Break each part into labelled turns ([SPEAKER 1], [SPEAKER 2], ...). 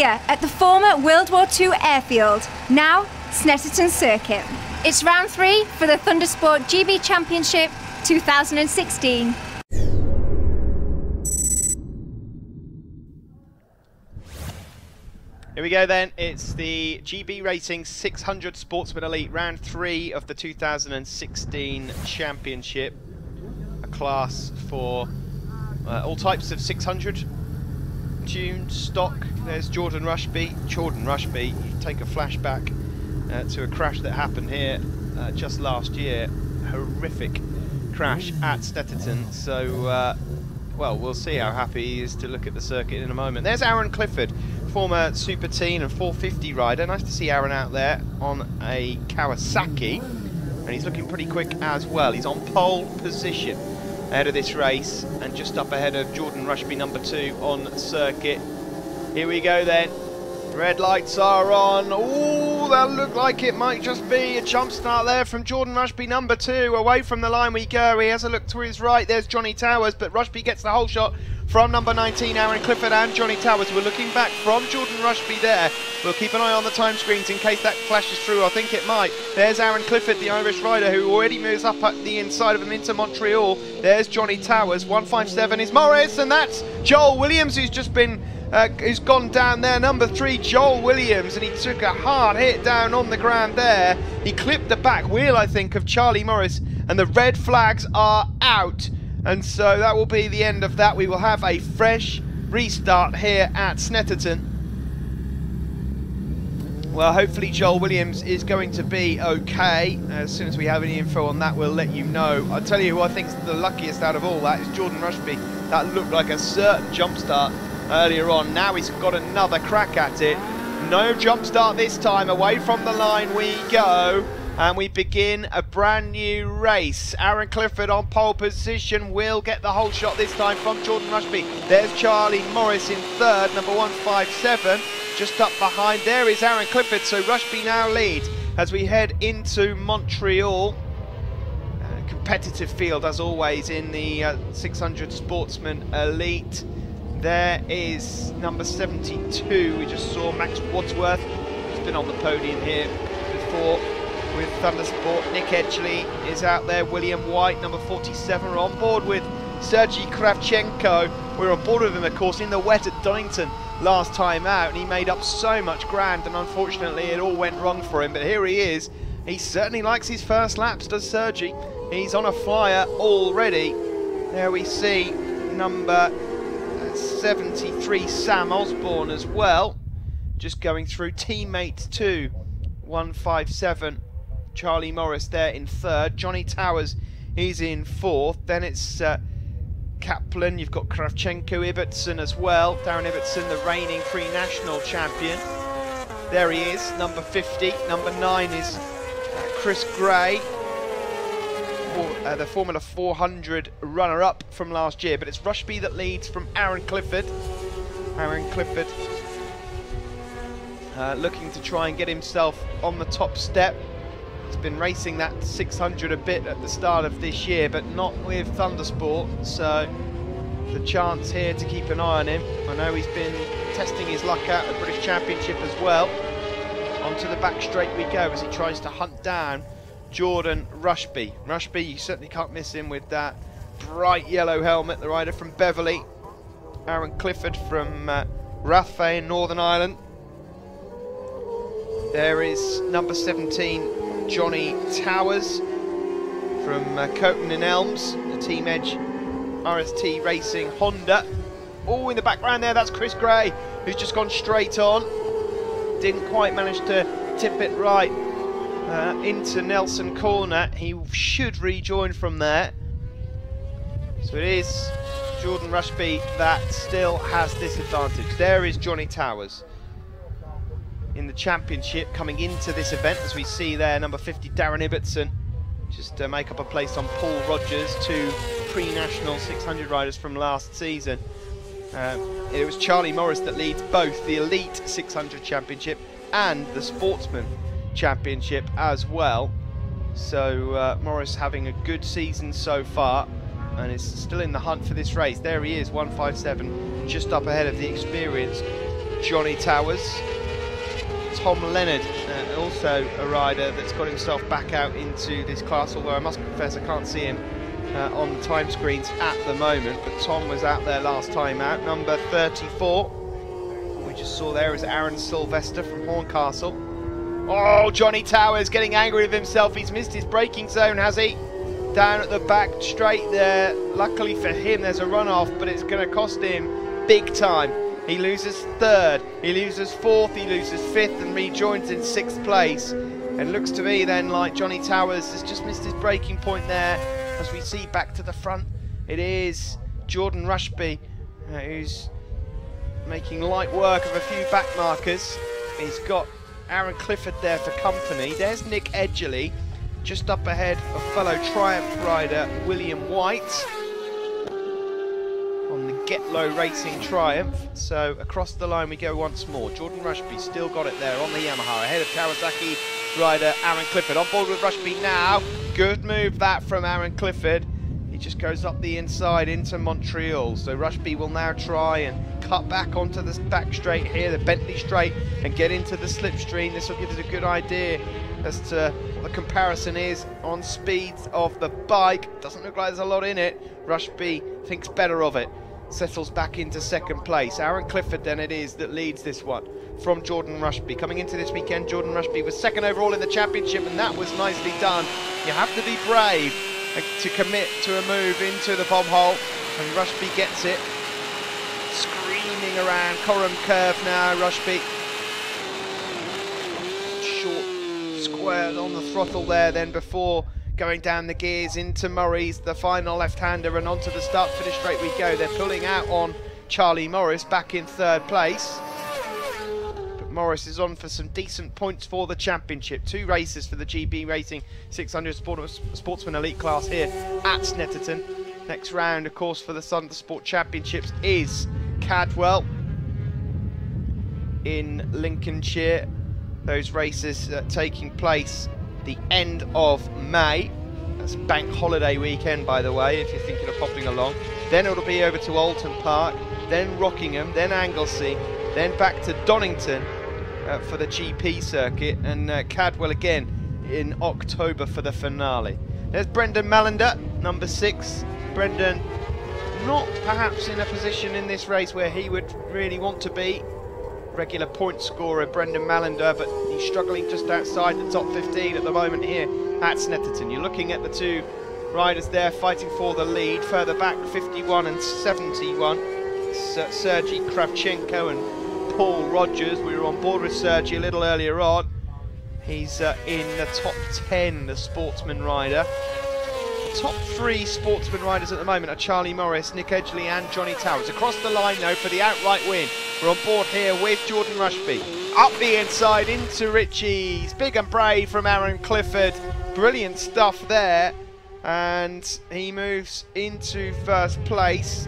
[SPEAKER 1] here at the former World War II airfield, now Snetterton Circuit. It's round 3 for the Thundersport GB Championship 2016.
[SPEAKER 2] Here we go then, it's the GB Racing 600 Sportsman Elite, round 3 of the 2016 Championship. A class for all types of 600 tuned stock. There's Jordan Rushby. You take a flashback to a crash that happened here just last year. Horrific crash at Snetterton. So, well, we'll see how happy he is to look at the circuit in a moment. There's Aaron Clifford, former Super Teen and 450 rider. Nice to see Aaron out there on a Kawasaki. And he's looking pretty quick as well. He's on pole position ahead of this race and just up ahead of Jordan Rushby, number 2 on circuit. Here we go then. Red lights are on. Ooh, that looked like it might just be a jump start there from Jordan Rushby, number 2. Away from the line we go. He has a look to his right. There's Johnny Towers, but Rushby gets the whole shot from number 19, Aaron Clifford and Johnny Towers. We're looking back from Jordan Rushby there. We'll keep an eye on the time screens in case that flashes through. I think it might. There's Aaron Clifford, the Irish rider, who already moves up at the inside of him into Montreal. There's Johnny Towers. 157 is Morris, and that's Joel Williams, who's just been who's gone down there, number 3, Joel Williams, and he took a hard hit down on the ground there. He clipped the back wheel, I think, of Charlie Morris, and the red flags are out. And so that will be the end of that. We will have a fresh restart here at Snetterton. Well, hopefully Joel Williams is going to be okay. As soon as we have any info on that, we'll let you know. I'll tell you who I think is the luckiest out of all that is Jordan Rushby. That looked like a certain jump start earlier on. Now he's got another crack at it. No jump start this time. Away from the line we go. And we begin a brand new race. Aaron Clifford on pole position will get the whole shot this time from Jordan Rushby. There's Charlie Morris in 3rd, number 157. Just up behind there is Aaron Clifford. So Rushby now leads as we head into Montreal. Competitive field as always in the 600 Sportsman Elite. There is number 72. We just saw Max Wadsworth. He's been on the podium here before with Thundersport. Nick Edgley is out there. William White, number 47. We're on board with Sergei Kravchenko. We were on board with him, of course, in the wet at Donington last time out, and he made up so much ground, and unfortunately it all went wrong for him. But here he is. He certainly likes his first laps, does Sergei. He's on a flyer already. There we see number 73, Sam Osborne as well. Just going through. Teammate 2, 157. Charlie Morris there in 3rd. Johnny Towers, he's in 4th. Then it's Kaplan. You've got Kravchenko, Ibbotson as well. Darren Ibbotson, the reigning pre-national champion. There he is, number 50. Number 9 is Chris Gray, the Formula 400 runner-up from last year. But it's Rushby that leads from Aaron Clifford. Aaron Clifford looking to try and get himself on the top step. He's been racing that 600 a bit at the start of this year, but not with Thundersport, so the chance here to keep an eye on him. I know he's been testing his luck out at the British Championship as well. Onto the back straight we go as he tries to hunt down Jordan Rushby. Rushby, you certainly can't miss him with that bright yellow helmet, the rider from Beverley. Aaron Clifford from Rathfay in Northern Ireland. There is number 17, Johnny Towers from Coton and Elms, the Team Edge RST Racing Honda. Oh, in the background there, that's Chris Gray, who's just gone straight on. Didn't quite manage to tip it right into Nelson Corner. He should rejoin from there. So it is Jordan Rushby that still has this advantage. There is Johnny Towers in the championship coming into this event, as we see there, number 50, Darren Ibbotson, just to make up a place on Paul Rogers, 2 pre-national 600 riders from last season. It was Charlie Morris that leads both the Elite 600 Championship and the Sportsman Championship as well. So Morris having a good season so far and is still in the hunt for this race. There he is, 157, just up ahead of the experienced Johnny Towers. Tom Leonard, also a rider that's got himself back out into this class, although I must confess I can't see him on the time screens at the moment, but Tom was out there last time out. Number 34, we just saw there, is Aaron Sylvester from Horncastle. Oh, Johnny Towers getting angry with himself. He's missed his braking zone, has he? Down at the back straight there. Luckily for him, there's a runoff, but it's going to cost him big time. He loses third, he loses fourth, he loses fifth, and rejoins in 6th place. It looks to me then like Johnny Towers has just missed his braking point there. As we see back to the front, it is Jordan Rushby who's making light work of a few back markers. He's got Aaron Clifford there for company. There's Nick Edgerly just up ahead of fellow Triumph rider William White on the Get Low Racing Triumph. So across the line we go once more. Jordan Rushby still got it there on the Yamaha, ahead of Kawasaki rider Aaron Clifford. On board with Rushby now. Good move that from Aaron Clifford. He just goes up the inside into Montreal. So Rushby will now try and cut back onto the back straight here, the Bentley straight, and get into the slipstream. This will give us a good idea as to what the comparison is on speeds of the bike. Doesn't look like there's a lot in it. Rushby thinks better of it. Settles back into 2nd place. Aaron Clifford then it is that leads this one from Jordan Rushby. Coming into this weekend, Jordan Rushby was 2nd overall in the championship, and that was nicely done. You have to be brave to commit to a move into the bomb hole, and Rushby gets it. Screaming around Coram curve now, Rushby. Short square on the throttle there then before going down the gears into Murray's, the final left-hander, and onto the start-finish straight we go. They're pulling out on Charlie Morris back in 3rd place. But Morris is on for some decent points for the championship. 2 races for the GB Racing 600 Sportsman Elite class here at Snetterton. Next round, of course, for the Thundersport Championships is Cadwell in Lincolnshire. Those races taking place the end of May. That's bank holiday weekend, by the way, if you're thinking of popping along. Then it'll be over to Alton Park, then Rockingham, then Anglesey, then back to Donington for the GP circuit, and Cadwell again in October for the finale. There's Brendan Mallender, number 6. Brendan not perhaps in a position in this race where he would really want to be. Regular point scorer Brendan Mallender, but he's struggling just outside the top 15 at the moment here at Snetterton. You're looking at the 2 riders there fighting for the lead. Further back, 51 and 71, Sergei Kravchenko and Paul Rogers. We were on board with Sergei a little earlier on. He's in the top 10, the Sportsman rider. Top 3 Sportsman riders at the moment are Charlie Morris, Nick Edgerly and Johnny Towers. Across the line though for the outright win. We're on board here with Jordan Rushby. Up the inside into Ritchie's. Big and brave from Aaron Clifford. Brilliant stuff there. And he moves into 1st place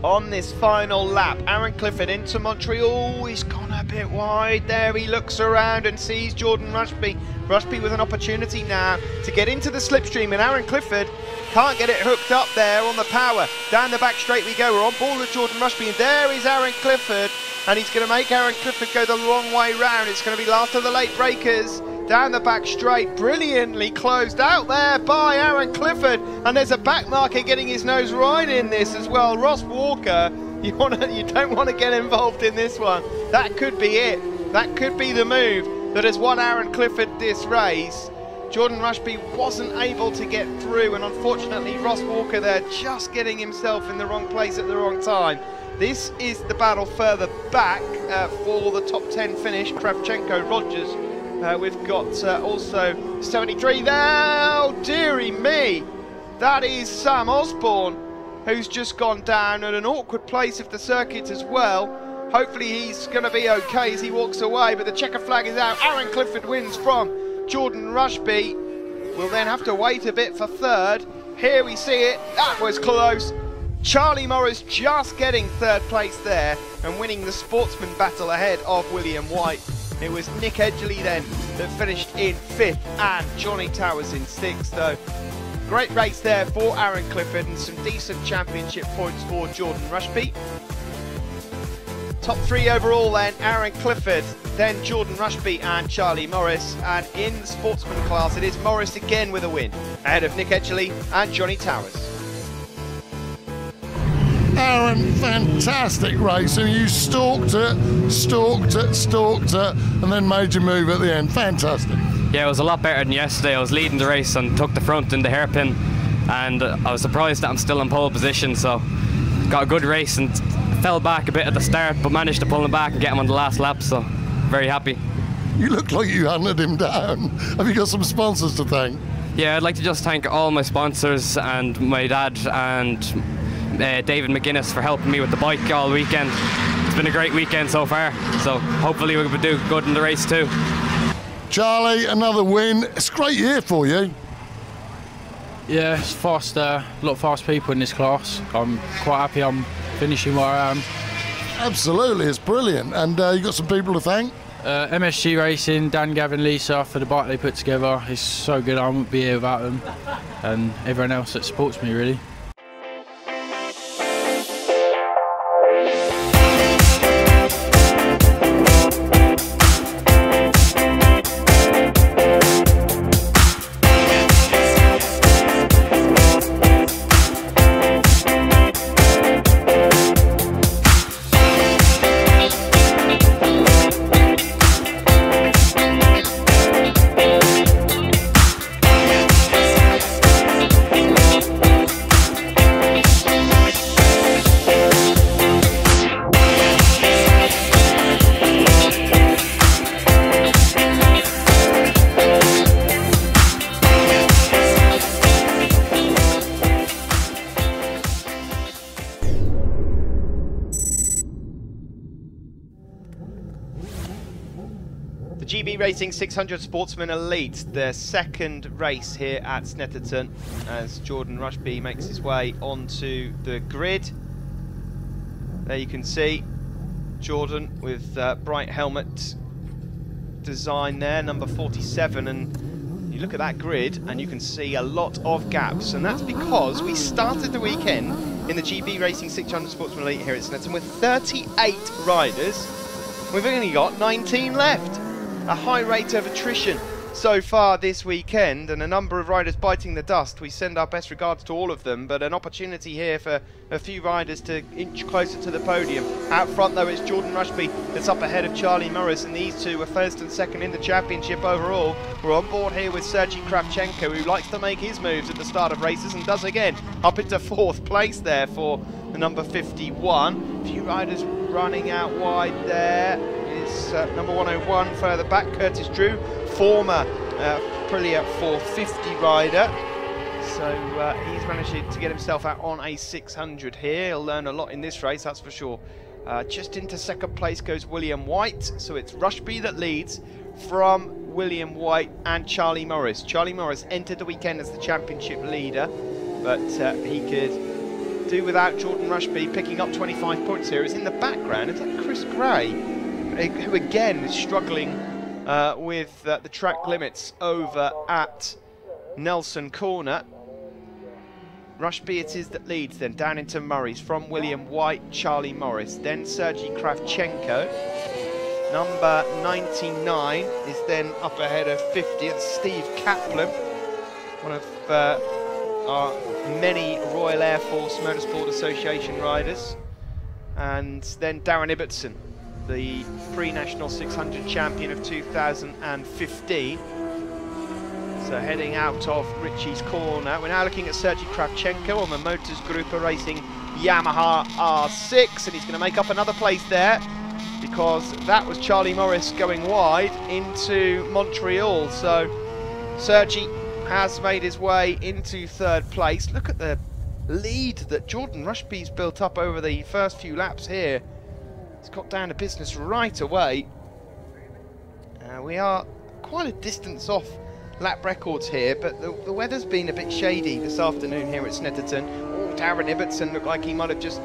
[SPEAKER 2] on this final lap. Aaron Clifford into Montreal. He's gone a bit wide there. He looks around and sees Jordan Rushby. Rushby with an opportunity now to get into the slipstream, and Aaron Clifford can't get it hooked up there on the power. Down the back straight we go. We're on board with Jordan Rushby, and there is Aaron Clifford, and he's going to make Aaron Clifford go the wrong way round. It's going to be last of the late breakers. Down the back straight, brilliantly closed out there by Aaron Clifford, and there's a back marker getting his nose right in this as well. Ross Walker, you don't want to get involved in this one. That could be it. That could be the move that has won Aaron Clifford this race. Jordan Rushby wasn't able to get through, and unfortunately Ross Walker there just getting himself in the wrong place at the wrong time. This is the battle further back for the top 10 finish. Kravchenko, Rogers. We've got also 73 there. Oh, dearie me. That is Sam Osborne, who's just gone down at an awkward place of the circuit as well. Hopefully he's going to be okay as he walks away, but the checker flag is out. Aaron Clifford wins from Jordan Rushby. We'll then have to wait a bit for 3rd. Here we see it. That was close. Charlie Morris just getting 3rd place there and winning the Sportsman battle ahead of William White. It was Nick Edgerly then that finished in 5th and Johnny Towers in 6th, though. Great race there for Aaron Clifford and some decent championship points for Jordan Rushby. Top 3 overall then, Aaron Clifford, then Jordan Rushby and Charlie Morris. And in the Sportsman class, it is Morris again with a win, ahead of Nick Etchley and Johnny Towers.
[SPEAKER 3] Aaron, fantastic race. And you stalked it, and then made your move at the end. Fantastic.
[SPEAKER 4] Yeah, it was a lot better than yesterday. I was leading the race and took the front in the hairpin, and I was surprised that I'm still in pole position, so got a good race and fell back a bit at the start, but managed to pull him back and get him on the last lap, so very happy.
[SPEAKER 3] You look like you hunted him down. Have you got some sponsors to thank?
[SPEAKER 4] Yeah, I'd like to just thank all my sponsors and my dad and David McGuinness for helping me with the bike all weekend. It's been a great weekend so far, so hopefully we'll do good in the race too.
[SPEAKER 3] Charlie, another win. It's a great year for you.
[SPEAKER 5] Yeah, it's fast, a lot of fast people in this class. I'm quite happy I'm finishing where I am.
[SPEAKER 3] Absolutely, it's brilliant. And you got some people to thank?
[SPEAKER 5] MSG Racing, Dan, Gavin, Lisa for the bike they put together. It's so good, I wouldn't be here without them. And everyone else that supports me, really.
[SPEAKER 2] GB Racing 600 Sportsman Elite, their second race here at Snetterton, as Jordan Rushby makes his way onto the grid. There you can see Jordan with bright helmet design there, number 47, and you look at that grid and you can see a lot of gaps, and that's because we started the weekend in the GB Racing 600 Sportsman Elite here at Snetterton with 38 riders. We've only got 19 left. A high rate of attrition so far this weekend, and a number of riders biting the dust. We send our best regards to all of them, but an opportunity here for a few riders to inch closer to the podium. Out front though, it's Jordan Rushby that's up ahead of Charlie Morris, and these two are first and second in the championship overall. We're on board here with Sergei Kravchenko, who likes to make his moves at the start of races and does again, up into 4th place there for the number 51. A few riders running out wide there. Number 101 further back, Curtis Drew, former Aprilia 450 rider. So he's managed to get himself out on a 600 here. He'll learn a lot in this race, that's for sure. Just into second place goes William White. So it's Rushby that leads from William White and Charlie Morris. Charlie Morris entered the weekend as the championship leader, but he could do without Jordan Rushby picking up 25 points here. It's in the background, it's like Chris Gray, who again is struggling with the track limits over at Nelson Corner. Rushby it is that leads then down into Murray's from William White, Charlie Morris, then Sergei Kravchenko. Number 99 is then up ahead of 50. It's Steve Kaplan, one of our many Royal Air Force Motorsport Association riders. And then Darren Ibbotson, the pre-national 600 champion of 2015. So heading out of Richie's corner, we're now looking at Sergei Kravchenko on the Motors Group Racing Yamaha R6, and he's going to make up another place there because that was Charlie Morris going wide into Montreal. So Sergei has made his way into 3rd place. Look at the lead that Jordan Rushby's built up over the first few laps here. He's got down to business right away. We are quite a distance off lap records here, but the weather's been a bit shady this afternoon here at Snetterton. Oh, Darren Ibbotson looked like he might have just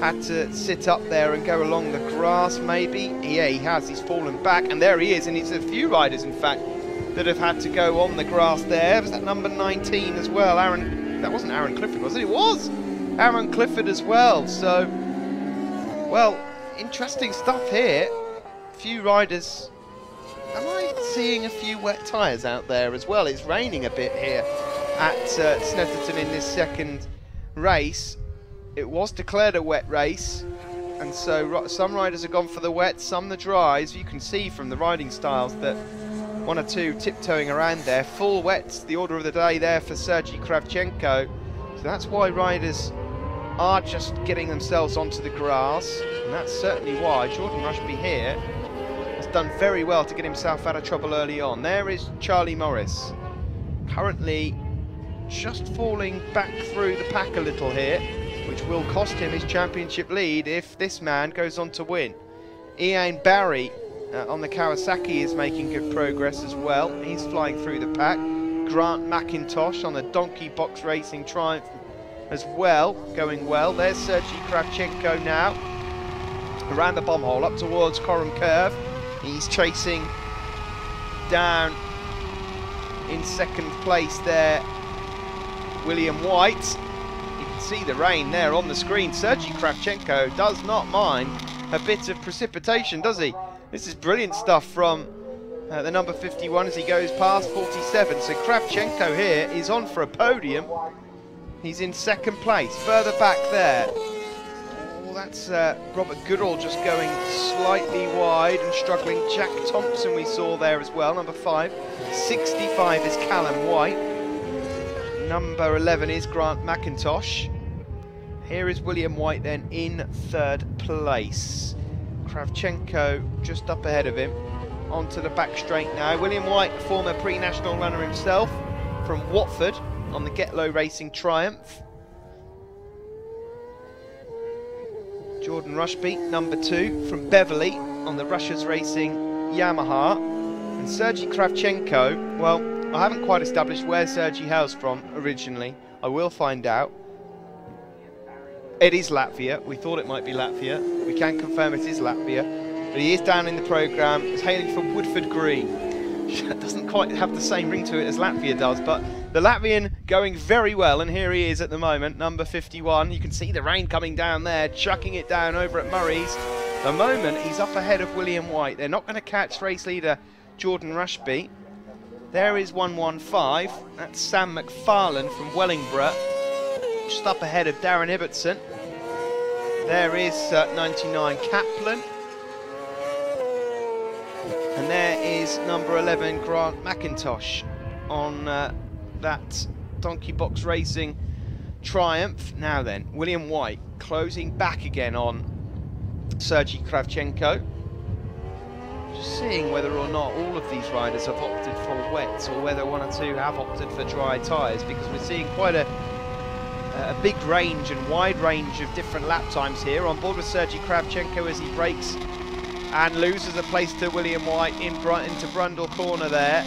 [SPEAKER 2] had to sit up there and go along the grass maybe. Yeah, he has, he's fallen back, and there he is, and it's a few riders in fact that have had to go on the grass there. Was that number 19 as well? That wasn't Aaron Clifford, was it? It was Aaron Clifford as well. So, well, interesting stuff here. A few riders. Am I seeing a few wet tyres out there as well? It's raining a bit here at Snetterton in this second race. It was declared a wet race, and so some riders have gone for the wet, some the dries. You can see from the riding styles that one or two tiptoeing around there. Full wet's the order of the day there for Sergei Kravchenko. So that's why riders are just getting themselves onto the grass, and that's certainly why Jordan Rushby here has done very well to get himself out of trouble early on. There is Charlie Morris, currently just falling back through the pack a little here, which will cost him his championship lead if this man goes on to win. Ian Barry on the Kawasaki is making good progress as well. He's flying through the pack. Grant McIntosh on the Donkey Box Racing Triumph as well, going well. There's Sergei Kravchenko now, around the bomb hole, up towards Coram Curve. He's chasing down in second place there, William White. You can see the rain there on the screen. Sergei Kravchenko does not mind a bit of precipitation, does he? This is brilliant stuff from the number 51 as he goes past 47. So Kravchenko here is on for a podium. He's in second place. Further back there, oh, that's Robert Goodall just going slightly wide and struggling. Jack Thompson we saw there as well, number 5. 65 is Callum White. Number 11 is Grant McIntosh. Here is William White then in third place. Kravchenko just up ahead of him. Onto the back straight now. William White, former pre-national runner himself from Watford on the Get Low Racing Triumph. Jordan Rushby, number 2 from Beverley on the Russia's Racing Yamaha. And Sergei Kravchenko, well, I haven't quite established where Sergei hails from originally. I will find out. It is Latvia. We thought it might be Latvia. We can confirm it is Latvia. But he is down in the programme. He's hailing from Woodford Green. It doesn't quite have the same ring to it as Latvia does, but the Latvian going very well, and here he is at the moment, number 51. You can see the rain coming down there, chucking it down over at Murray's. The moment he's up ahead of William White. They're not going to catch race leader Jordan Rushby. There is 115. That's Sam McFarlane from Wellingborough, just up ahead of Darren Ibbotson. There is 99 Kaplan. And there is number 11, Grant McIntosh, on that Donkey Box Racing Triumph. Now then, William White closing back again on Sergei Kravchenko. Just seeing whether or not all of these riders have opted for wets, or whether one or two have opted for dry tyres, because we're seeing quite a big range and wide range of different lap times here. On board with Sergei Kravchenko as he brakes and loses a place to William White into Brundle Corner there.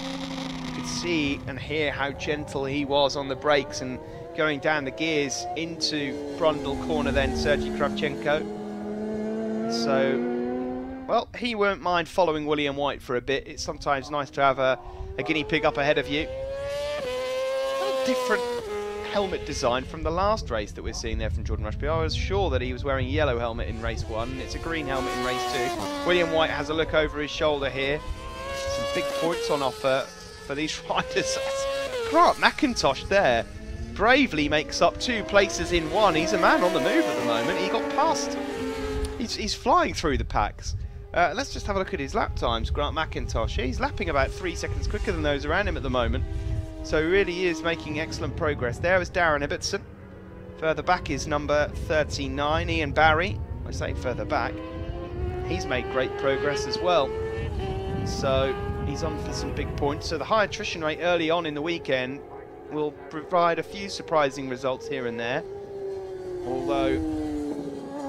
[SPEAKER 2] You could see and hear how gentle he was on the brakes and going down the gears into Brundle Corner then, Sergei Kravchenko. So, well, he won't mind following William White for a bit. It's sometimes nice to have a guinea pig up ahead of you. A different helmet design from the last race that we're seeing there from Jordan Rushby. I was sure that he was wearing a yellow helmet in race 1, and it's a green helmet in race 2. William White has a look over his shoulder here. Some big points on offer for these riders. Grant McIntosh there bravely makes up 2 places in 1. He's a man on the move at the moment. He got past. He's flying through the packs. Let's just have a look at his lap times, Grant McIntosh. He's lapping about 3 seconds quicker than those around him at the moment. So he really is making excellent progress. There is Darren Ibbotson. Further back is number 39, Ian Barry. I say further back. He's made great progress as well. So he's on for some big points. So the high attrition rate early on in the weekend will provide a few surprising results here and there. Although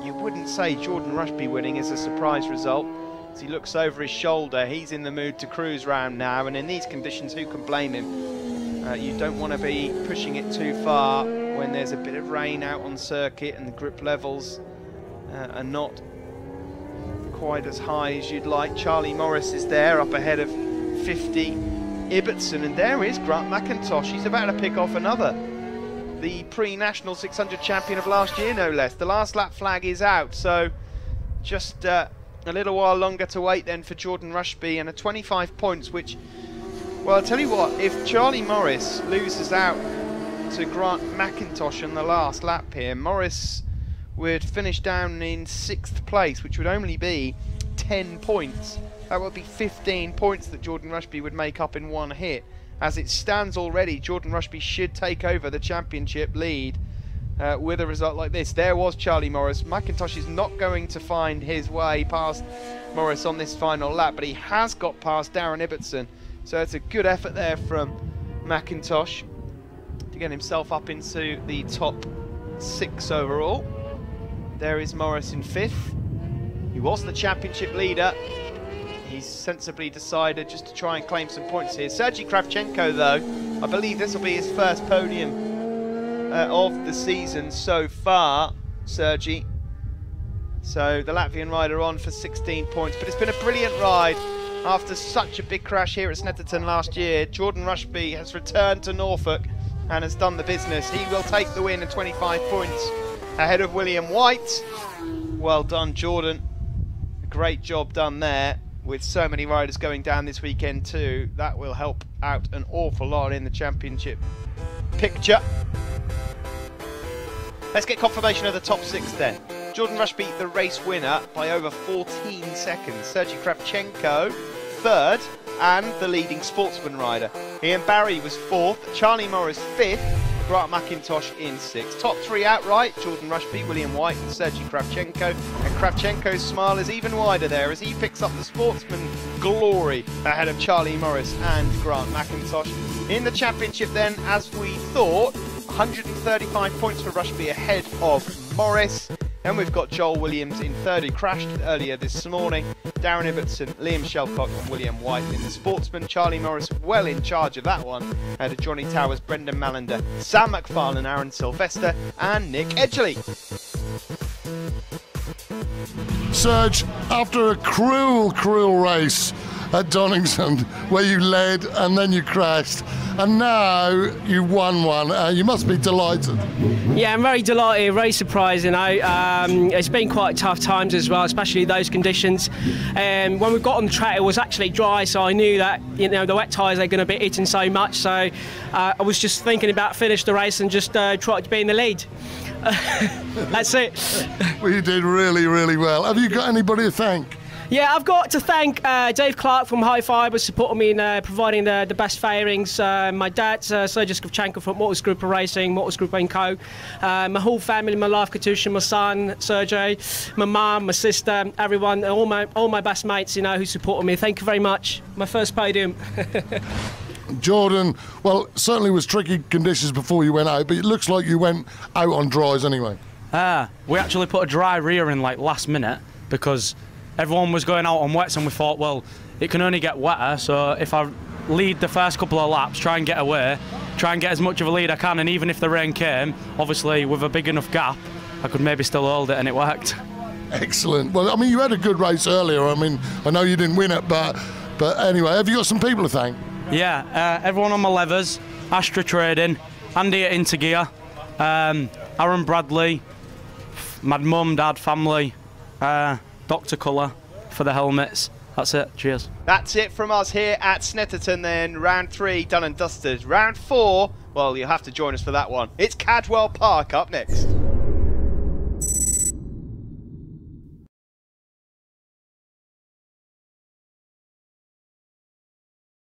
[SPEAKER 2] you wouldn't say Jordan Rushby winning is a surprise result. As he looks over his shoulder, he's in the mood to cruise round now. And in these conditions, who can blame him? You don't want to be pushing it too far when there's a bit of rain out on circuit and the grip levels are not quite as high as you'd like. Charlie Morris is there up ahead of 50 Ibbotson, and there is Grant McIntosh. He's about to pick off another. The pre-national 600 champion of last year, no less. The last lap flag is out, so Just a little while longer to wait then for Jordan Rushby, and a 25 points, which, well, I'll tell you what, if Charlie Morris loses out to Grant McIntosh on the last lap here, Morris would finish down in 6th place, which would only be 10 points. That would be 15 points that Jordan Rushby would make up in one hit. As it stands already, Jordan Rushby should take over the championship lead with a result like this. There was Charlie Morris. McIntosh is not going to find his way past Morris on this final lap, but he has got past Darren Ibbotson. So it's a good effort there from McIntosh to get himself up into the top 6 overall. There is Morris in 5th. He was the championship leader. He's sensibly decided just to try and claim some points here. Sergei Kravchenko, though, I believe this will be his first podium of the season so far, Sergei. So the Latvian rider on for 16 points, but it's been a brilliant ride. After such a big crash here at Snetterton last year, Jordan Rushby has returned to Norfolk and has done the business. He will take the win at 25 points ahead of William White. Well done, Jordan. A great job done there. With so many riders going down this weekend too, that will help out an awful lot in the championship picture. Let's get confirmation of the top 6 then. Jordan Rushby, the race winner by over 14 seconds. Sergei Kravchenko, 3rd, and the leading Sportsman rider. Ian Barry was 4th, Charlie Morris 5th, Grant McIntosh in 6th. Top 3 outright, Jordan Rushby, William White and Sergei Kravchenko. And Kravchenko's smile is even wider there as he picks up the Sportsman glory ahead of Charlie Morris and Grant McIntosh. In the championship then, as we thought, 135 points for Rushby ahead of Morris. And we've got Joel Williams in 3rd, who crashed earlier this morning. Darren Ibbotson, Liam Shelcock and William White in the Sportsman. Charlie Morris well in charge of that one. Ahead of Johnny Towers, Brendan Mallender, Sam McFarlane, Aaron Sylvester and Nick Edgley.
[SPEAKER 3] Serge, after a cruel, cruel race at Donington where you led and then you crashed, and now you won one, you must be delighted.
[SPEAKER 6] Yeah, I'm very delighted, very surprised, you know. It's been quite tough times as well, especially those conditions. When we got on the track, it was actually dry, so I knew that, you know, the wet tyres are going to be eating so much, so I was just thinking about finish the race and just try to be in the lead. That's it.
[SPEAKER 3] Well, you did really, really well. Have you got anybody to thank?
[SPEAKER 6] Yeah, I've got to thank Dave Clark from High Fibre, supporting me in providing the best fairings. My dad, Sergei Kravchenko from Motors Group of Racing, Motors Group & Co. My whole family, my life, Katusha, my son, Sergei, my mum, my sister, everyone, all my best mates, you know, who supported me. Thank you very much. My first podium.
[SPEAKER 3] Jordan, well, certainly was tricky conditions before you went out, but it looks like you went out on dries anyway.
[SPEAKER 7] We actually put a dry rear in like last minute because everyone was going out on wets, and we thought, well, it can only get wetter, so if I lead the first couple of laps, try and get away, try and get as much of a lead I can, and even if the rain came, obviously with a big enough gap, I could maybe still hold it, and it worked. Excellent.
[SPEAKER 3] Well, I mean, you had a good race earlier. I mean, I know you didn't win it, but anyway, have you got some people to thank?
[SPEAKER 7] Yeah, everyone on my levers, Astra Trading, Andy at Intergear, Aaron Bradley, my mum, dad, family, Dr. Colour for the helmets. That's it. Cheers.
[SPEAKER 2] That's it from us here at Snetterton then. Round 3 done and dusted. Round 4, well, you'll have to join us for that one. It's Cadwell Park up next.